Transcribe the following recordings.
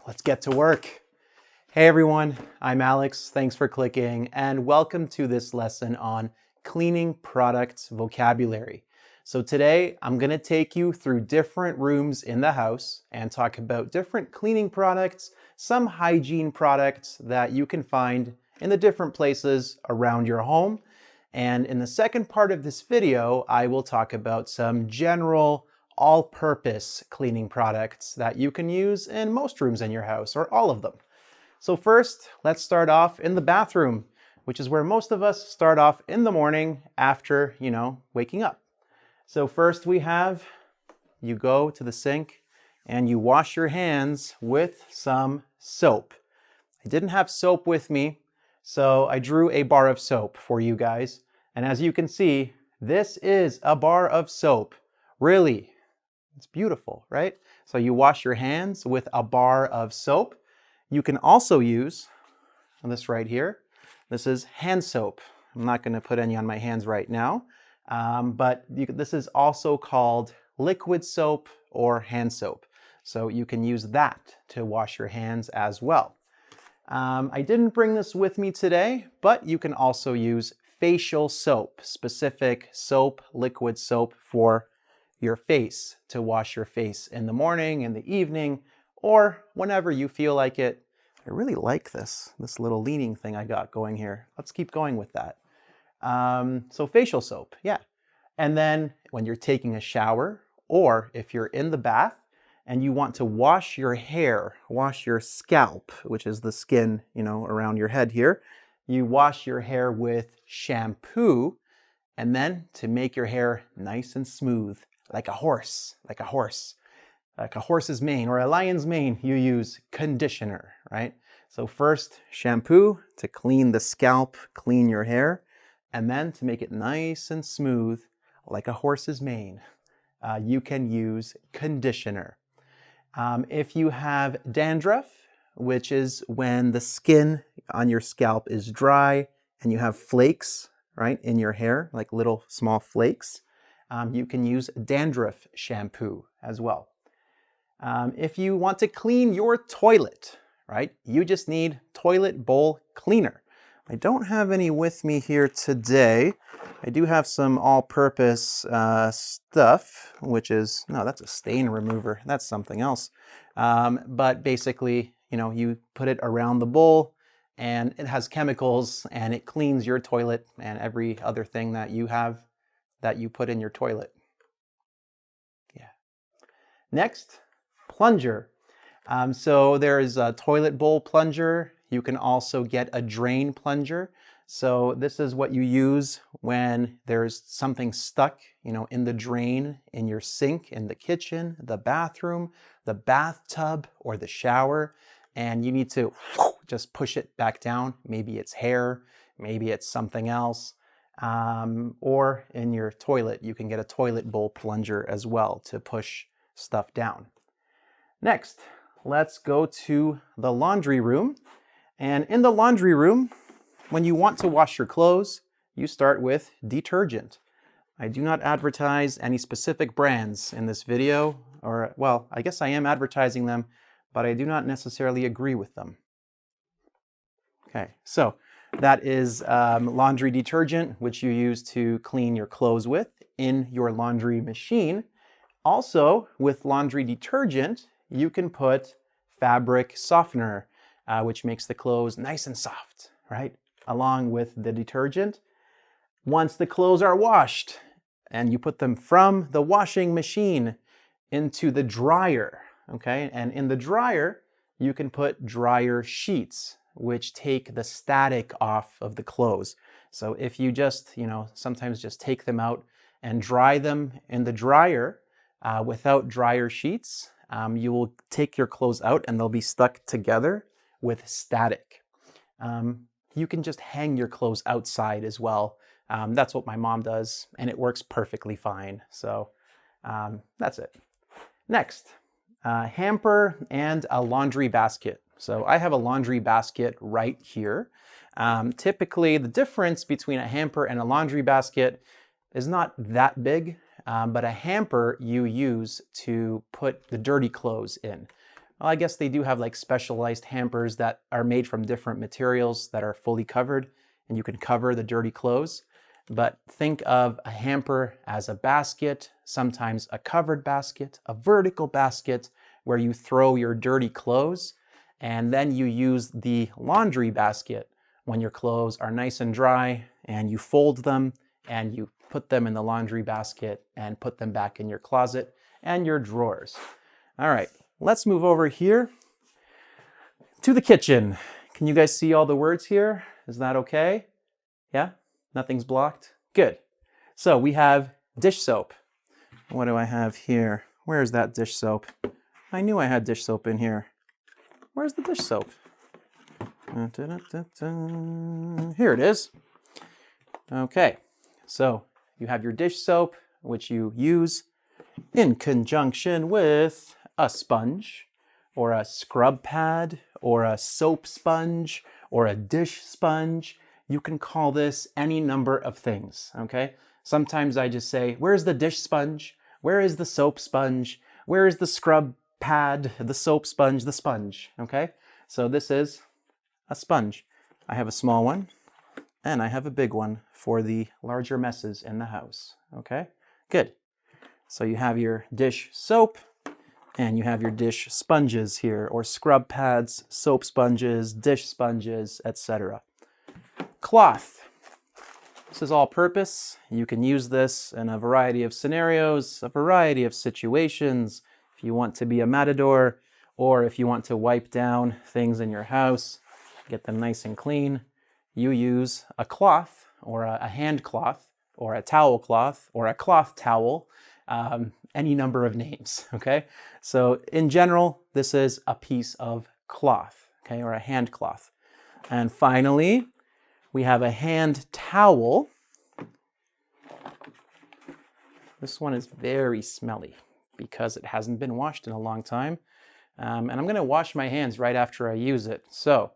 Let's get to work. Hey everyone, I'm Alex. Thanks for clicking and welcome to this lesson on cleaning products vocabulary. So today I'm going to take you through different rooms in the house and talk about different cleaning products, some hygiene products that you can find in the different places around your home. And in the second part of this video, I will talk about some general all-purpose cleaning products that you can use in most rooms in your house, or all of them. So first, let's start off in the bathroom, which is where most of us start off in the morning after, waking up. So first you go to the sink and you wash your hands with some soap. I didn't have soap with me, so I drew a bar of soap for you guys. And as you can see, this is a bar of soap. Really, it's beautiful, right? So you wash your hands with a bar of soap. You can also use this right here. This is hand soap. I'm not going to put any on my hands right now, but this is also called liquid soap or hand soap. So you can use that to wash your hands as well. I didn't bring this with me today, but you can also use facial soap, specific soap, liquid soap for your face, to wash your face in the morning, in the evening, or whenever you feel like it. I really like this little leaning thing I got going here. Let's keep going with that. So facial soap, yeah. And then when you're taking a shower, or if you're in the bath and you want to wash your hair, wash your scalp, which is the skin, around your head here, you wash your hair with shampoo, and then to make your hair nice and smooth, like a horse's mane or a lion's mane, you use conditioner, right? So first, shampoo to clean the scalp, clean your hair, and then to make it nice and smooth, like a horse's mane, you can use conditioner. If you have dandruff, which is when the skin on your scalp is dry and you have flakes, right, in your hair, like little small flakes, you can use dandruff shampoo as well. If you want to clean your toilet, right, you just need toilet bowl cleaner. I don't have any with me here today. I do have some all-purpose stuff, which is, no, that's a stain remover. That's something else. But basically, you put it around the bowl and it has chemicals and it cleans your toilet and every other thing that you have that you put in your toilet. Yeah. Next, plunger. So there is a toilet bowl plunger. You can also get a drain plunger. So this is what you use when there's something stuck, in the drain, in your sink, in the kitchen, the bathroom, the bathtub, or the shower. And you need to just push it back down. Maybe it's hair, maybe it's something else. Or in your toilet, you can get a toilet bowl plunger as well to push stuff down. Next, let's go to the laundry room. And in the laundry room, when you want to wash your clothes, you start with detergent. I do not advertise any specific brands in this video, or, well, I guess I am advertising them, but I do not necessarily agree with them. Okay, so that is laundry detergent, which you use to clean your clothes with in your laundry machine. Also, with laundry detergent, you can put fabric softener, which makes the clothes nice and soft, right? Along with the detergent. Once the clothes are washed and you put them from the washing machine into the dryer, okay? And in the dryer, you can put dryer sheets, which take the static off of the clothes. So if you just, sometimes just take them out and dry them in the dryer without dryer sheets, you will take your clothes out and they'll be stuck together with static. You can just hang your clothes outside as well. That's what my mom does, and it works perfectly fine. So that's it. Next, hamper and a laundry basket. So I have a laundry basket right here. Typically, the difference between a hamper and a laundry basket is not that big, but a hamper you use to put the dirty clothes in. Well, I guess they do have like specialized hampers that are made from different materials that are fully covered, and you can cover the dirty clothes. But think of a hamper as a basket, sometimes a covered basket, a vertical basket where you throw your dirty clothes, and then you use the laundry basket when your clothes are nice and dry, and you fold them and you put them in the laundry basket and put them back in your closet and your drawers. All right, let's move over here to the kitchen. Can you guys see all the words here? Is that okay? Yeah? Nothing's blocked? Good. So we have dish soap. What do I have here? Where's that dish soap? I knew I had dish soap in here. Where's the dish soap? Here it is. Okay, so you have your dish soap, which you use in conjunction with a sponge, or a scrub pad, or a soap sponge, or a dish sponge. You can call this any number of things, okay? Sometimes I just say, where's the dish sponge? Where is the soap sponge? Where is the scrub pad, the soap sponge, the sponge, okay? So this is a sponge. I have a small one, and I have a big one for the larger messes in the house, okay? Good. So you have your dish soap, and you have your dish sponges here, or scrub pads, soap sponges, dish sponges, etc. Cloth. This is all purpose. You can use this in a variety of scenarios, a variety of situations. If you want to be a matador, or if you want to wipe down things in your house, get them nice and clean, you use a cloth, or a hand cloth, or a towel cloth, or a cloth towel, any number of names, okay? So in general, this is a piece of cloth, okay, or a hand cloth. And finally, we have a hand towel. This one is very smelly because it hasn't been washed in a long time. And I'm gonna wash my hands right after I use it. So,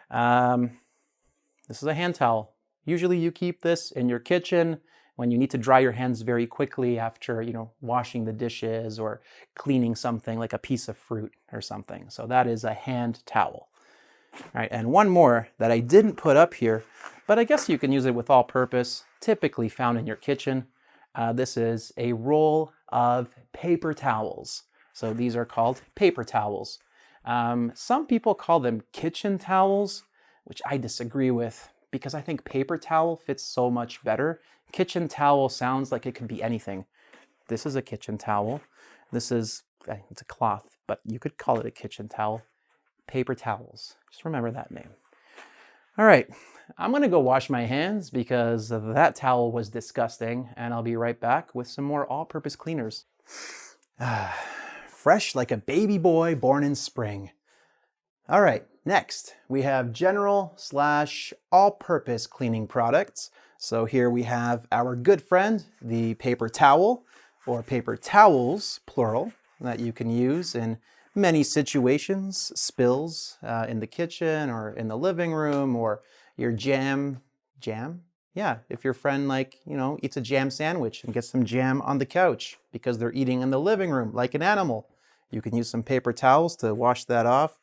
this is a hand towel. Usually you keep this in your kitchen when you need to dry your hands very quickly after, washing the dishes or cleaning something like a piece of fruit or something. So that is a hand towel. All right, and one more that I didn't put up here, but I guess you can use it with all purpose, typically found in your kitchen. This is a roll of paper towels. So these are called paper towels. Some people call them kitchen towels, which I disagree with because I think paper towel fits so much better. Kitchen towel sounds like it could be anything. This is a kitchen towel. It's a cloth, but you could call it a kitchen towel. Paper towels. Just remember that name. All right, I'm gonna go wash my hands because that towel was disgusting, and I'll be right back with some more all-purpose cleaners. Fresh like a baby boy born in spring. All right, next we have general / all-purpose cleaning products. So here we have our good friend, the paper towel, or paper towels, plural, that you can use in many situations, spills in the kitchen or in the living room, or your jam? Yeah, if your friend eats a jam sandwich and gets some jam on the couch because they're eating in the living room like an animal, you can use some paper towels to wash that off,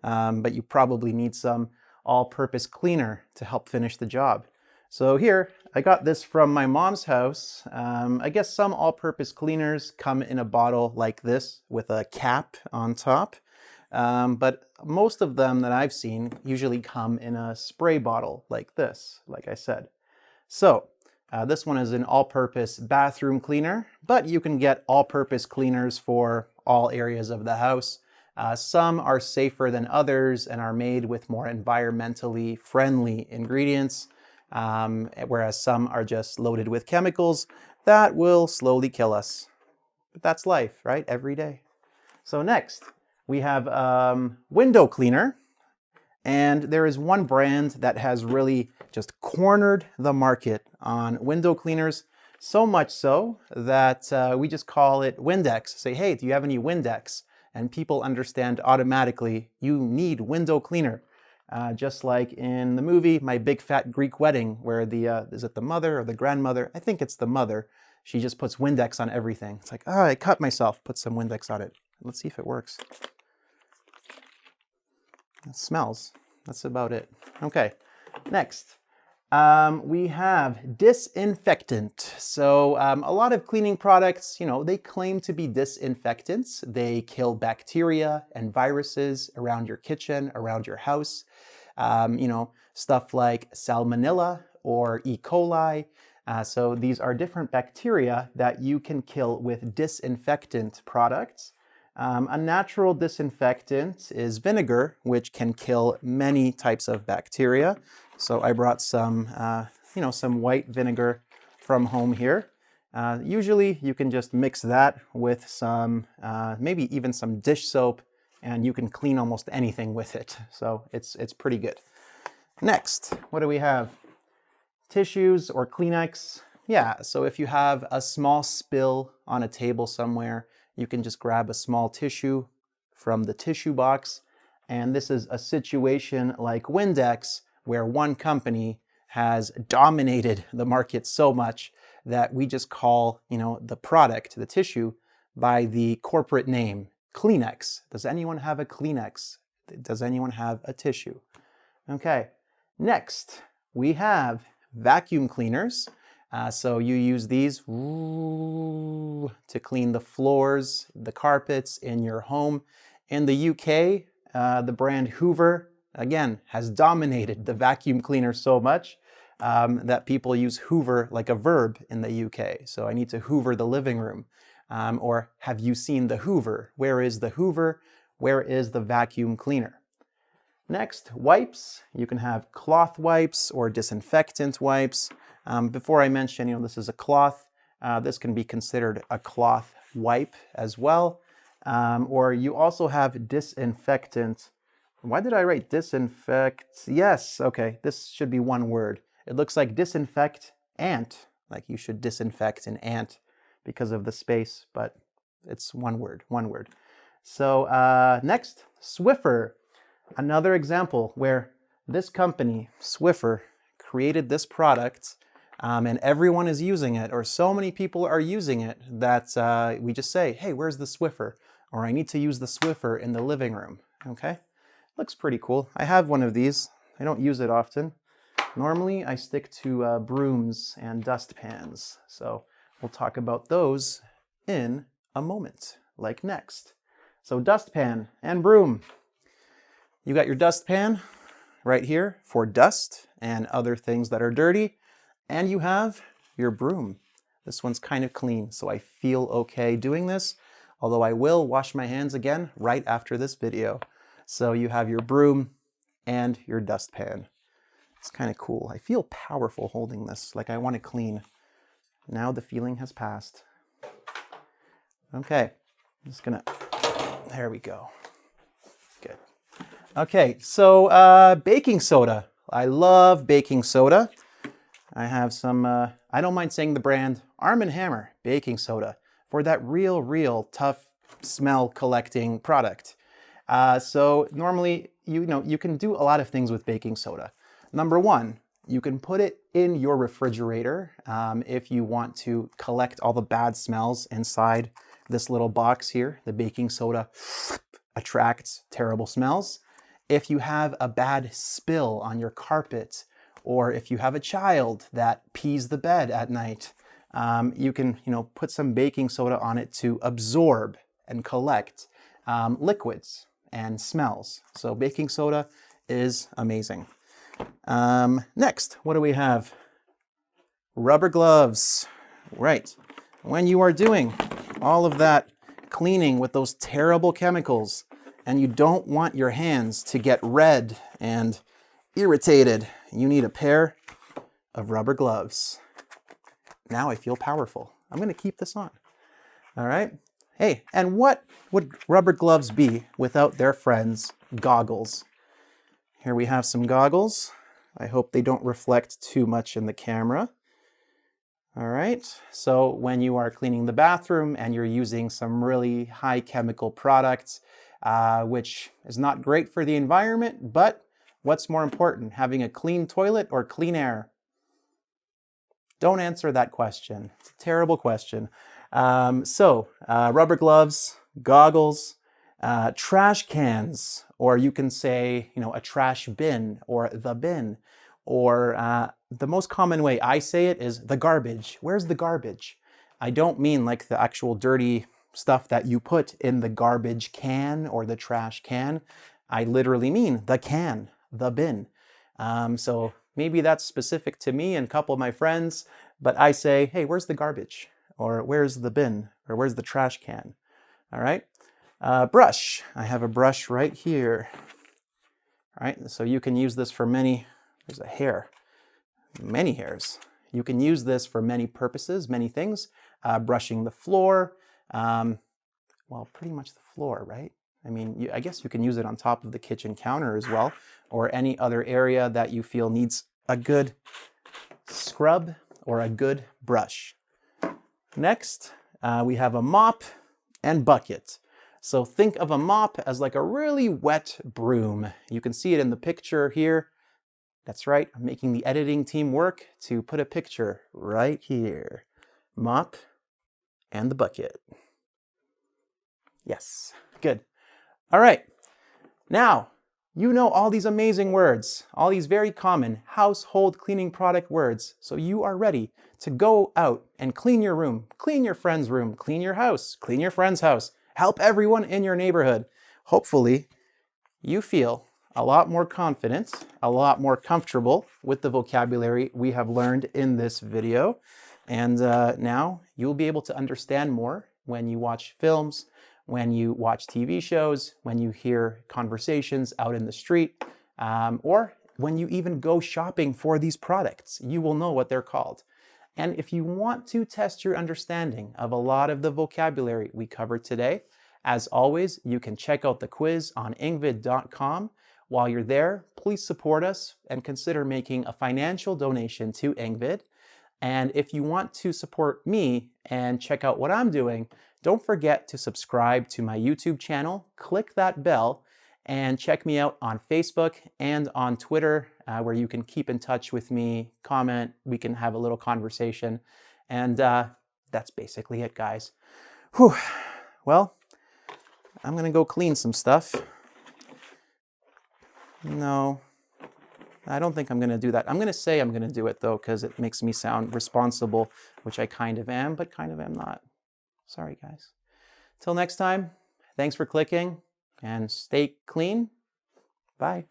but you probably need some all-purpose cleaner to help finish the job. So here, I got this from my mom's house. I guess some all-purpose cleaners come in a bottle like this with a cap on top. But most of them that I've seen usually come in a spray bottle like this, like I said. So this one is an all-purpose bathroom cleaner, but you can get all-purpose cleaners for all areas of the house. Some are safer than others and are made with more environmentally friendly ingredients. Whereas some are just loaded with chemicals that will slowly kill us. But that's life, right? Every day. So next, we have window cleaner. And there is one brand that has really just cornered the market on window cleaners, so much so that we just call it Windex. Say, hey, do you have any Windex? And people understand automatically you need window cleaner. Just like in the movie My Big Fat Greek Wedding, where is it the mother or the grandmother? I think it's the mother. She just puts Windex on everything. It's like, oh, I cut myself. Put some Windex on it. Let's see if it works. It smells. That's about it. Okay, next. We have disinfectant. So a lot of cleaning products, they claim to be disinfectants. They kill bacteria and viruses around your kitchen, around your house. Stuff like salmonella or E. coli. So these are different bacteria that you can kill with disinfectant products. A natural disinfectant is vinegar, which can kill many types of bacteria. So I brought some, some white vinegar from home here. Usually you can just mix that with some, maybe even some dish soap, and you can clean almost anything with it. So it's pretty good. Next, what do we have? Tissues or Kleenex. Yeah, so if you have a small spill on a table somewhere, you can just grab a small tissue from the tissue box. And this is a situation like Windex, where one company has dominated the market so much that we just call, the product, the tissue, by the corporate name, Kleenex. Does anyone have a Kleenex? Does anyone have a tissue? Okay, next we have vacuum cleaners. So you use these to clean the floors, the carpets in your home. In the UK, the brand Hoover, again, has dominated the vacuum cleaner so much that people use Hoover like a verb in the UK. So I need to Hoover the living room. Or have you seen the Hoover? Where is the Hoover? Where is the vacuum cleaner? Next, wipes. You can have cloth wipes or disinfectant wipes. Before I mention, this is a cloth. This can be considered a cloth wipe as well. Or you also have disinfectant. Why did I write disinfect? Yes, okay, this should be one word. It looks like disinfect ant, like you should disinfect an ant because of the space, but it's one word. So next, Swiffer. Another example where this company, Swiffer, created this product and everyone is using it, or so many people are using it that we just say, hey, where's the Swiffer? Or I need to use the Swiffer in the living room, okay? Looks pretty cool. I have one of these. I don't use it often. Normally, I stick to brooms and dustpans. So we'll talk about those in a moment, like next. So dustpan and broom. You got your dustpan right here for dust and other things that are dirty. And you have your broom. This one's kind of clean, so I feel okay doing this, although I will wash my hands again right after this video. So you have your broom and your dustpan. It's kind of cool. I feel powerful holding this, like I want to clean. Now the feeling has passed. Okay, I'm just gonna, there we go. Good. Okay, so baking soda. I love baking soda. I have some, I don't mind saying the brand, Arm & Hammer baking soda for that real tough smell collecting product. So normally, you can do a lot of things with baking soda. Number one, you can put it in your refrigerator if you want to collect all the bad smells inside this little box here. The baking soda attracts terrible smells. If you have a bad spill on your carpet, or if you have a child that pees the bed at night, you can, put some baking soda on it to absorb and collect liquids and smells. So baking soda is amazing. Next, what do we have? Rubber gloves. Right. When you are doing all of that cleaning with those terrible chemicals, and you don't want your hands to get red and irritated, you need a pair of rubber gloves. Now I feel powerful. I'm going to keep this on. All right. Hey, and what would rubber gloves be without their friends, goggles? Here we have some goggles. I hope they don't reflect too much in the camera. All right, so when you are cleaning the bathroom and you're using some really high chemical products, which is not great for the environment, but what's more important, having a clean toilet or clean air? Don't answer that question. It's a terrible question. Rubber gloves, goggles, trash cans or you can say, a trash bin or the bin, or the most common way I say it is the garbage. Where's the garbage? I don't mean like the actual dirty stuff that you put in the garbage can or the trash can. I literally mean the can, the bin. So maybe that's specific to me and a couple of my friends, but I say, hey, where's the garbage? Or where's the bin? Or where's the trash can? All right. Brush. I have a brush right here. All right. So you can use this for there's a hair, many hairs. You can use this for many purposes, many things. Brushing the floor. Well, pretty much the floor, right? I mean, I guess you can use it on top of the kitchen counter as well, or any other area that you feel needs a good scrub or a good brush. Next, we have a mop and bucket. So think of a mop as like a really wet broom. You can see it in the picture here. That's right, I'm making the editing team work to put a picture right here. Mop and the bucket. Yes, good. All right, now you know all these amazing words, all these very common household cleaning product words, so you are ready to go out and clean your room, clean your friend's room, clean your house, clean your friend's house, help everyone in your neighborhood. Hopefully, you feel a lot more confident, a lot more comfortable with the vocabulary we have learned in this video. And now you'll be able to understand more when you watch films, when you watch TV shows, when you hear conversations out in the street, or when you even go shopping for these products. You will know what they're called. And if you want to test your understanding of a lot of the vocabulary we covered today, as always, you can check out the quiz on engvid.com. While you're there, please support us and consider making a financial donation to engVid. And if you want to support me and check out what I'm doing, don't forget to subscribe to my YouTube channel, click that bell, and check me out on Facebook and on Twitter, where you can keep in touch with me, comment, we can have a little conversation. And that's basically it, guys. Whew. Well, I'm gonna go clean some stuff. No, I don't think I'm gonna do that. I'm gonna say I'm gonna do it though, because it makes me sound responsible, which I kind of am, but kind of am not. Sorry, guys. Till next time, thanks for clicking and stay clean. Bye.